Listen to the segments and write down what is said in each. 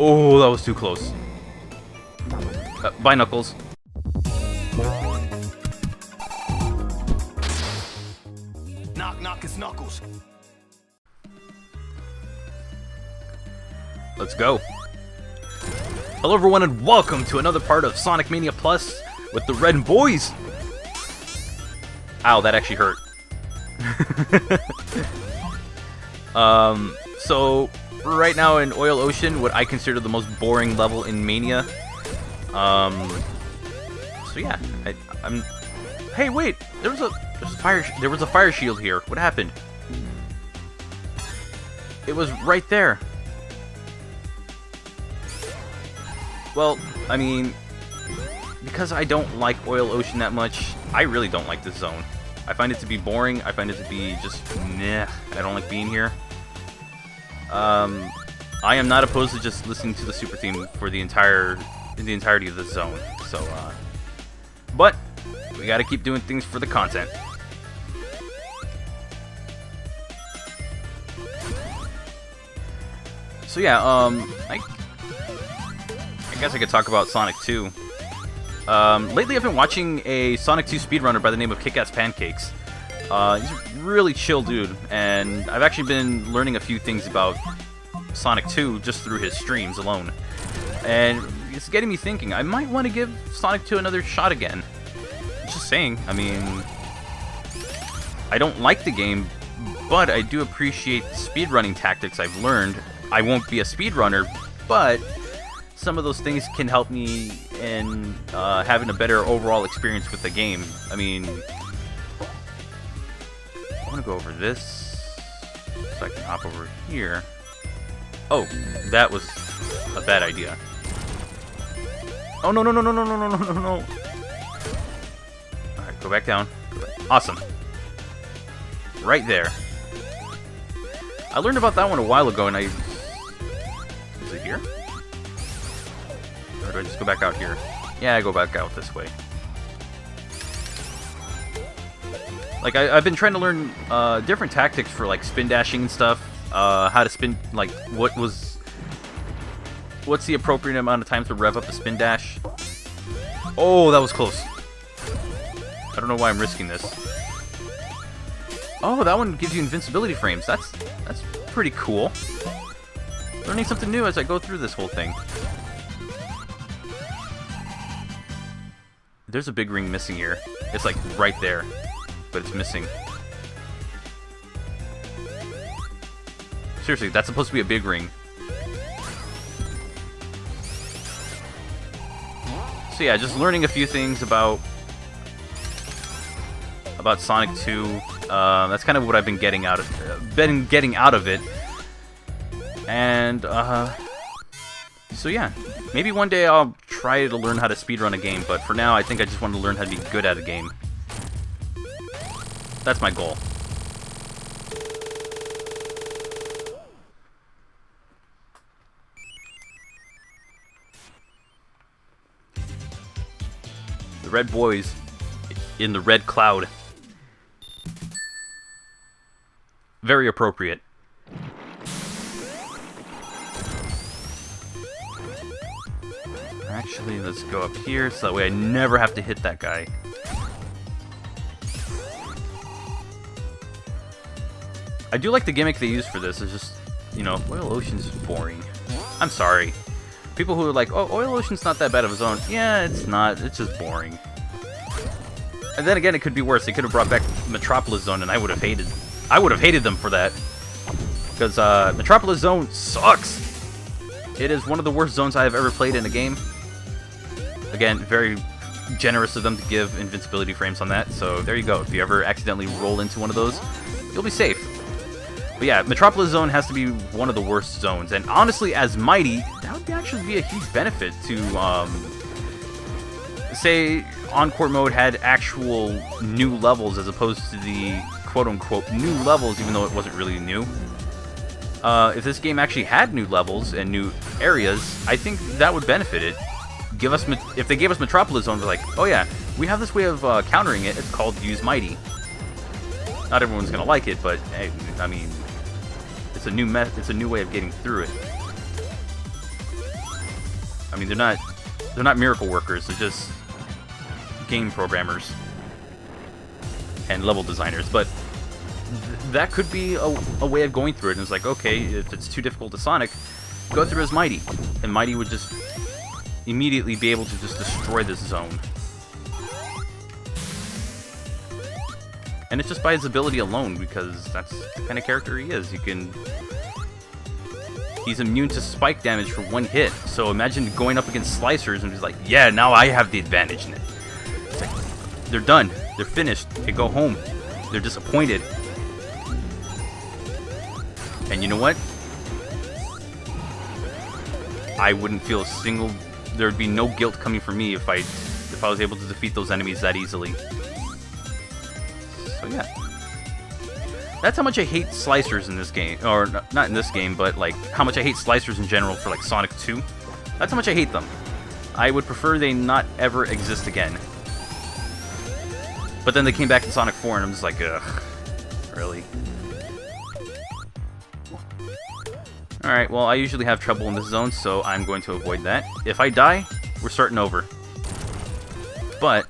Oh, that was too close. Bye, Knuckles. Knock, knock, it's Knuckles. Let's go. Hello, everyone, and welcome to another part of Sonic Mania Plus with the Red Boys. Ow, that actually hurt. So right now in Oil Ocean, what I consider the most boring level in Mania. So yeah, I'm. Hey, wait! There's a fire shield here. What happened? It was right there. Well, I mean, because I don't like Oil Ocean that much, I really don't like this zone. I find it to be boring. I find it to be just meh. I don't like being here. I am not opposed to just listening to the super theme for the entirety of the zone. So, but we got to keep doing things for the content. So yeah, I guess I could talk about Sonic 2. Lately I've been watching a Sonic 2 speedrunner by the name of Kick-Ass Pancakes. He's a really chill dude, and I've actually been learning a few things about Sonic 2 just through his streams alone. And it's getting me thinking, I might want to give Sonic 2 another shot again. Just saying, I mean, I don't like the game, but I do appreciate the speedrunning tactics I've learned. I won't be a speedrunner, but some of those things can help me in having a better overall experience with the game. I mean, I want to go over this so I can hop over here. Oh, that was a bad idea. Oh, no, no, no, no, no, no, no, no, no, no. Alright, go back down. Awesome. Right there. I learned about that one a while ago, and is it here? Or do I just go back out here? Yeah, I go back out this way. Like, I've been trying to learn different tactics for, like, spin dashing and stuff. How to spin, like, what's the appropriate amount of time to rev up a spin dash? Oh, that was close. I don't know why I'm risking this. Oh, that one gives you invincibility frames. That's pretty cool. Learning something new as I go through this whole thing. There's a big ring missing here. It's like right there, but it's missing. Seriously, that's supposed to be a big ring. So yeah, just learning a few things about Sonic 2. That's kind of what I've been getting out of it. And so yeah, maybe one day I'll try to learn how to speedrun a game, but for now I think I just want to learn how to be good at a game. That's my goal. The Red Boys in the red cloud. Very appropriate. Actually, let's go up here so that way I never have to hit that guy. I do like the gimmick they use for this. It's just, you know, Oil Ocean's boring. I'm sorry. People who are like, oh, Oil Ocean's not that bad of a zone. Yeah, it's not. It's just boring. And then again, it could be worse. They could have brought back Metropolis Zone, and I would have hated them for that. Because Metropolis Zone sucks. It is one of the worst zones I have ever played in a game. Again, very generous of them to give invincibility frames on that. So there you go. If you ever accidentally roll into one of those, you'll be safe. But yeah, Metropolis Zone has to be one of the worst zones. And honestly, as Mighty, that would actually be a huge benefit to, say, Encore Mode had actual new levels as opposed to the quote-unquote new levels, even though it wasn't really new. If this game actually had new levels and new areas, I think that would benefit it. If they gave us Metropolis Zone, we're like, oh yeah, we have this way of countering it. It's called Use Mighty. Not everyone's gonna like it, but hey, I mean, it's a new way of getting through it. I mean, they're not miracle workers. They're just game programmers and level designers. But that could be a way of going through it. And it's like, okay, if it's too difficult to Sonic, go through as Mighty, and Mighty would just immediately be able to just destroy this zone. And it's just by his ability alone, because that's the kind of character he is. He's immune to spike damage for one hit. So imagine going up against Slicers and he's like, yeah, now I have the advantage in it. It's like, they're done. They're finished. They go home. They're disappointed. And you know what? I wouldn't feel a single... There'd be no guilt coming from me if I was able to defeat those enemies that easily. So yeah. That's how much I hate Slicers in this game. Or, not in this game, but like, how much I hate Slicers in general for like Sonic 2. That's how much I hate them. I would prefer they not ever exist again. But then they came back in Sonic 4 and I'm just like, ugh. Really? Alright, well, I usually have trouble in this zone, so I'm going to avoid that. If I die, we're starting over. But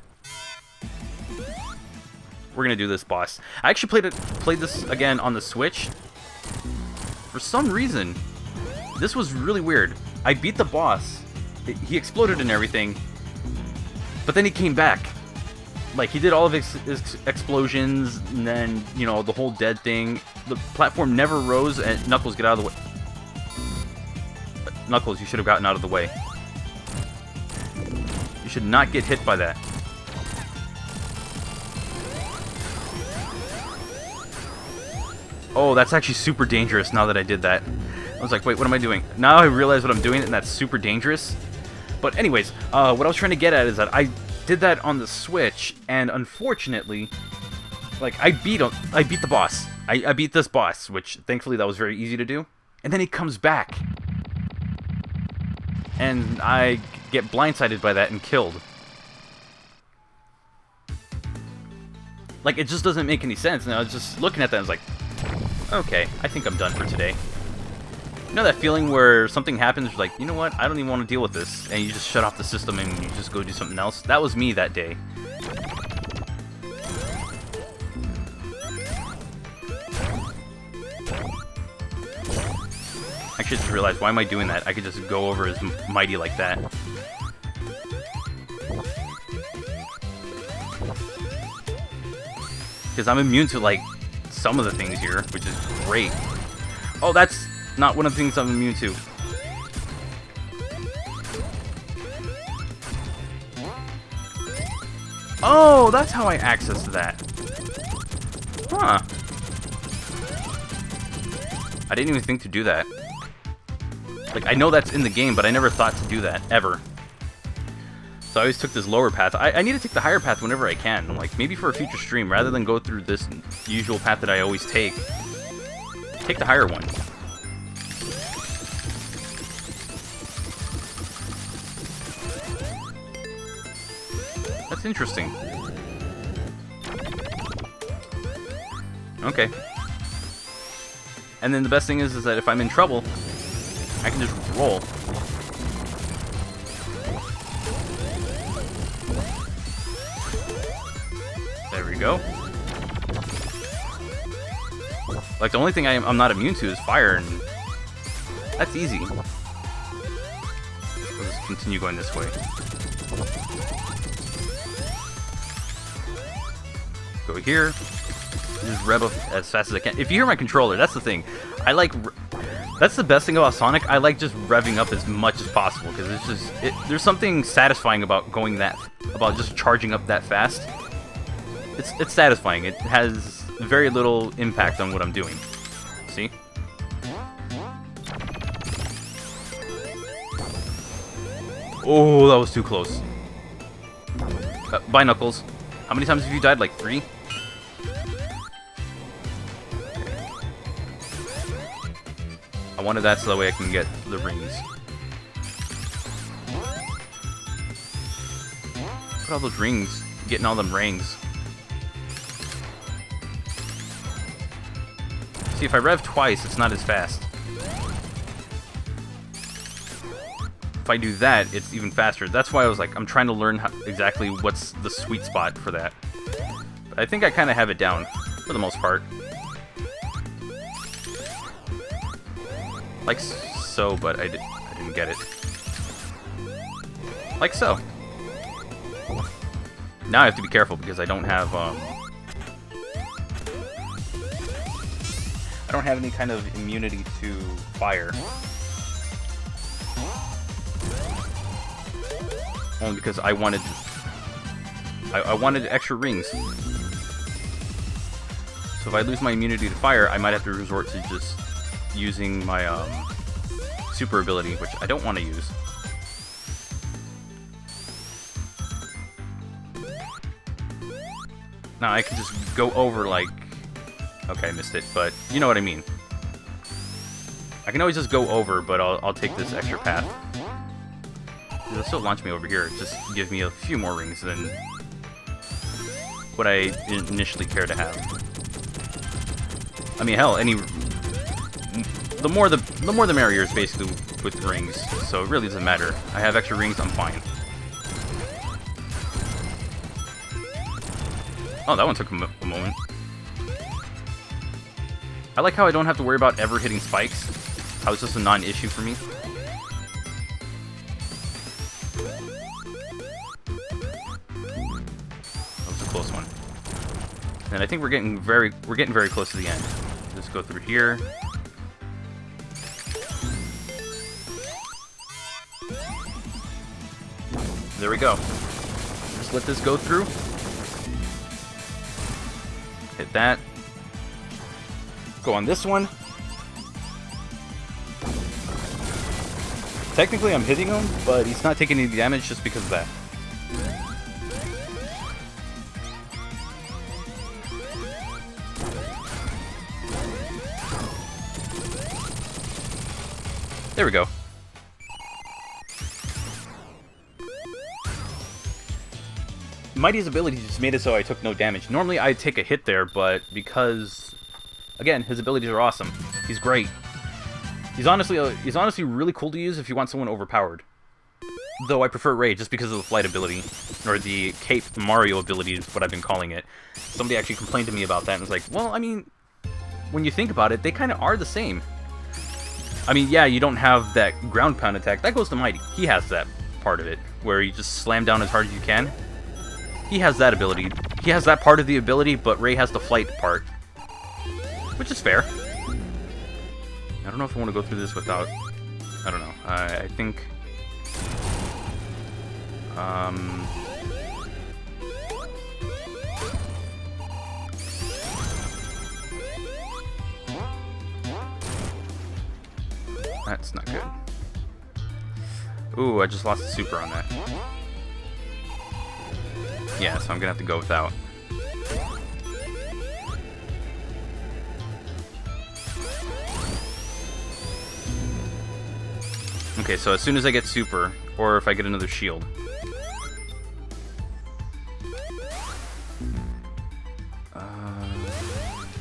we're going to do this boss. I actually played this again on the Switch. For some reason, this was really weird. I beat the boss. He exploded and everything. But then he came back. Like, he did all of his explosions, and then, you know, the whole dead thing. The platform never rose, and Knuckles, get out of the way. Knuckles, you should have gotten out of the way. You should not get hit by that. Oh, that's actually super dangerous now that I did that. I was like, wait, what am I doing? Now I realize what I'm doing, and that's super dangerous. But anyways, what I was trying to get at is that I did that on the Switch, and unfortunately, like, I beat the boss. I beat this boss, which thankfully that was very easy to do. And then he comes back. And I get blindsided by that and killed. Like, it just doesn't make any sense. And I was just looking at that and I was like, okay, I think I'm done for today. You know that feeling where something happens, you're like, you know what, I don't even want to deal with this. And you just shut off the system and you just go do something else. That was me that day. Actually, I just realized, why am I doing that? I could just go over as Mighty like that. Because I'm immune to, like, some of the things here, which is great. Oh, that's not one of the things I'm immune to. Oh, that's how I accessed that. Huh. I didn't even think to do that. Like, I know that's in the game, but I never thought to do that, ever. So I always took this lower path. I need to take the higher path whenever I can. Like, maybe for a future stream, rather than go through this usual path that I always take. Take the higher one. That's interesting. Okay. And then the best thing is that if I'm in trouble, I can just roll. There we go. Like, the only thing I'm not immune to is fire, and that's easy. We'll just continue going this way. Go here. Just rev up as fast as I can. If you hear my controller, that's the thing. That's the best thing about Sonic. I like just revving up as much as possible, because it's just there's something satisfying about about just charging up that fast. It's satisfying. It has very little impact on what I'm doing. See? Oh, that was too close. Bye, Knuckles. How many times have you died? Like 3? I wanted that so that way I can get the rings. Look at all those rings. Getting all them rings. See, if I rev twice, it's not as fast. if I do that, it's even faster. That's why I was like, I'm trying to learn exactly what's the sweet spot for that. But I think I kind of have it down, for the most part. Like so, but I didn't get it. Like so. Now I have to be careful because I don't have any kind of immunity to fire. Only because I wanted extra rings. So if I lose my immunity to fire, I might have to resort to just using my super ability, which I don't want to use. Now I can just go over like... Okay, I missed it, but you know what I mean. I can always just go over, but I'll take this extra path. It'll still launch me over here. It just give me a few more rings than what I initially care to have. I mean, hell, the more the merrier is basically with rings. So it really doesn't matter. I have extra rings, I'm fine. Oh, that one took a moment. I like how I don't have to worry about ever hitting spikes. How it's just a non-issue for me. That was a close one. And I think we're getting very close to the end. Just go through here. There we go. Just let this go through. Hit that. Go on this one. Technically I'm hitting him, but he's not taking any damage just because of that. There we go. Mighty's ability just made it so I took no damage. Normally I'd take a hit there, but because, again, his abilities are awesome. He's great. He's honestly really cool to use if you want someone overpowered. Though I prefer Ray just because of the flight ability, or the Cape Mario ability is what I've been calling it. Somebody actually complained to me about that and was like, well, I mean, when you think about it, they kind of are the same. I mean, yeah, you don't have that ground pound attack. That goes to Mighty. He has that part of it, where you just slam down as hard as you can. He has that ability. He has that part of the ability, but Ray has the flight part. Which is fair. I don't know if I want to go through this without... I don't know. I think... That's not good. Ooh, I just lost the super on that. Yeah, so I'm gonna have to go without. Okay, so as soon as I get super, or if I get another shield.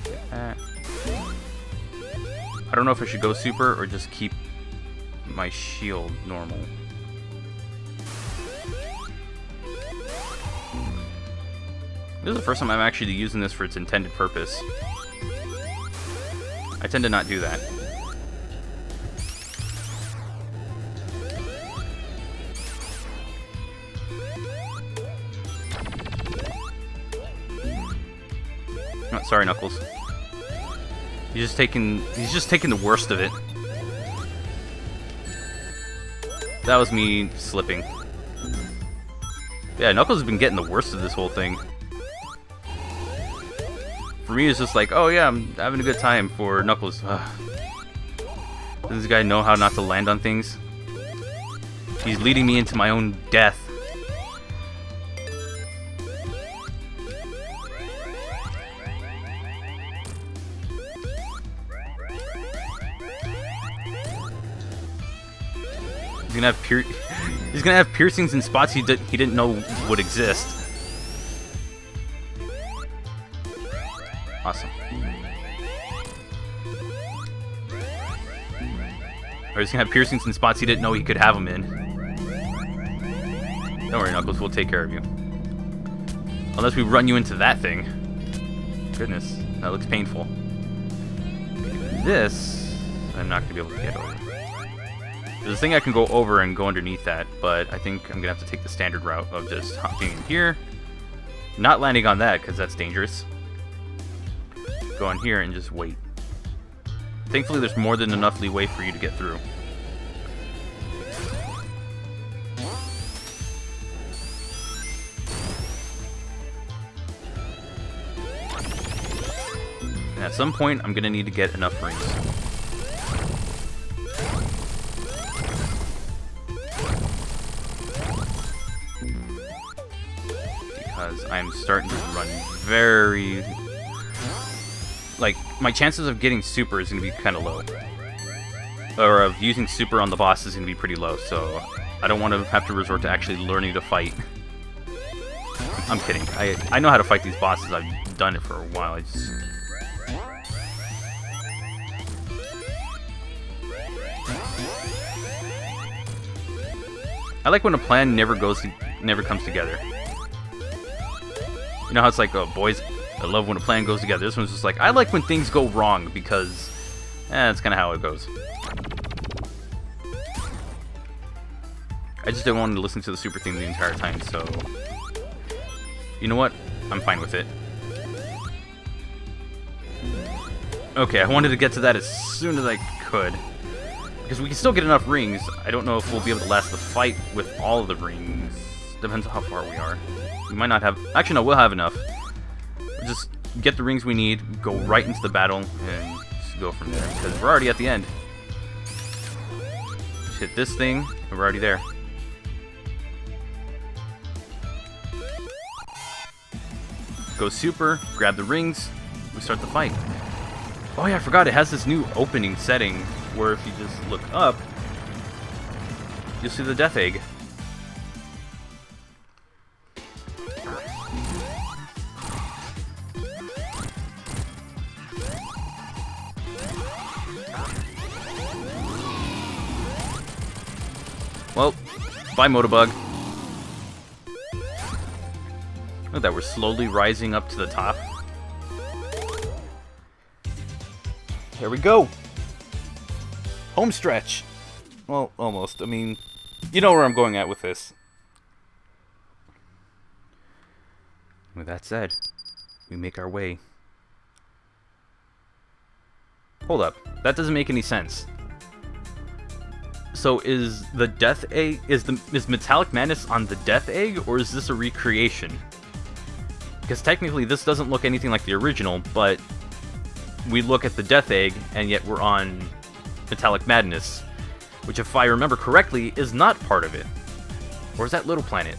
Get that. I don't know if I should go super or just keep my shield normal. This is the first time I'm actually using this for its intended purpose. I tend to not do that. Oh, sorry, Knuckles. He's just taking the worst of it. That was me slipping. Yeah, Knuckles has been getting the worst of this whole thing. For me, it's just like, oh yeah, I'm having a good time. For Knuckles, does this guy know how not to land on things? He's leading me into my own death. He's gonna have piercings in spots he didn't know would exist. Awesome. Or he's gonna have piercings in spots he didn't know he could have them in. Don't worry, Knuckles, we'll take care of you. Unless we run you into that thing. Goodness, that looks painful. This, I'm not going to be able to get over. There's a thing I can go over and go underneath that, but I think I'm going to have to take the standard route of just hopping in here. Not landing on that, because that's dangerous. Go on here and just wait. Thankfully, there's more than enough leeway for you to get through. And at some point, I'm going to need to get enough rings. Because I'm starting to run very... Like, my chances of getting super is going to be kind of low. Or of using super on the boss is going to be pretty low, so I don't want to have to resort to actually learning to fight. I'm kidding. I know how to fight these bosses. I've done it for a while. I like when a plan never comes together. You know how it's like, oh, boys, I love when a plan goes together. This one's just like, I like when things go wrong because, that's kind of how it goes. I just don't want to listen to the super theme the entire time, so... You know what? I'm fine with it. Okay, I wanted to get to that as soon as I could. Because we can still get enough rings. I don't know if we'll be able to last the fight with all of the rings. Depends on how far we are. We might not have... Actually, no, we'll have enough. We'll just get the rings we need, go right into the battle, and just go from there. Because we're already at the end. Just hit this thing, and we're already there. Go super, grab the rings, we start the fight. Oh yeah, I forgot it has this new opening setting where if you just look up, you'll see the death egg. Well, bye Motobug. Look at that, we're slowly rising up to the top. Here we go. Home stretch. Well, almost. I mean, you know where I'm going at with this. With that said, we make our way. Hold up. That doesn't make any sense. So is the death egg, is Metallic Madness on the death egg, or is this a recreation? Because technically this doesn't look anything like the original, but we look at the death egg, and yet we're on Metallic Madness, which if I remember correctly, is not part of it. Or is that Little Planet?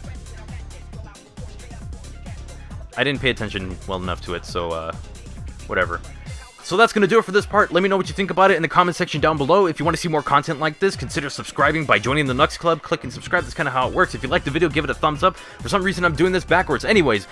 I didn't pay attention well enough to it, so whatever. So that's going to do it for this part. Let me know what you think about it in the comment section down below. If you want to see more content like this, consider subscribing by joining the Knux Club. Click and subscribe. That's kind of how it works. If you like the video, give it a thumbs up. For some reason, I'm doing this backwards. Anyways,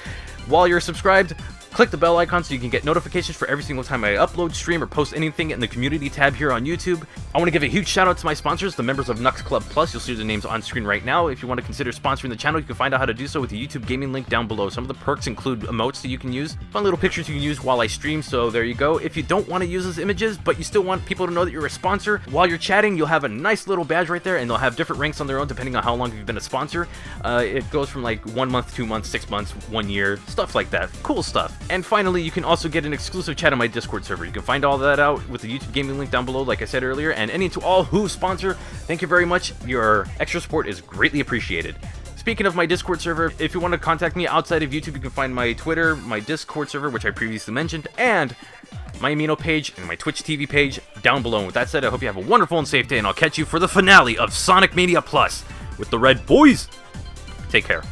while you're subscribed, click the bell icon so you can get notifications for every single time I upload, stream, or post anything in the community tab here on YouTube. I want to give a huge shout out to my sponsors, the members of Knux Club Plus. You'll see their names on screen right now. If you want to consider sponsoring the channel, you can find out how to do so with the YouTube gaming link down below. Some of the perks include emotes that you can use, fun little pictures you can use while I stream, so there you go. If you don't want to use those images, but you still want people to know that you're a sponsor, while you're chatting, you'll have a nice little badge right there, and they'll have different ranks on their own depending on how long you've been a sponsor. It goes from like 1 month, 2 months, 6 months, 1 year, stuff like that. Cool stuff. And finally, you can also get an exclusive chat on my Discord server. You can find all that out with the YouTube gaming link down below, like I said earlier. And any to all who sponsor, thank you very much. Your extra support is greatly appreciated. Speaking of my Discord server, if you want to contact me outside of YouTube, you can find my Twitter, my Discord server, which I previously mentioned, and my Amino page and my Twitch TV page down below. And with that said, I hope you have a wonderful and safe day, and I'll catch you for the finale of Sonic Mania Plus with the Red Boys. Take care.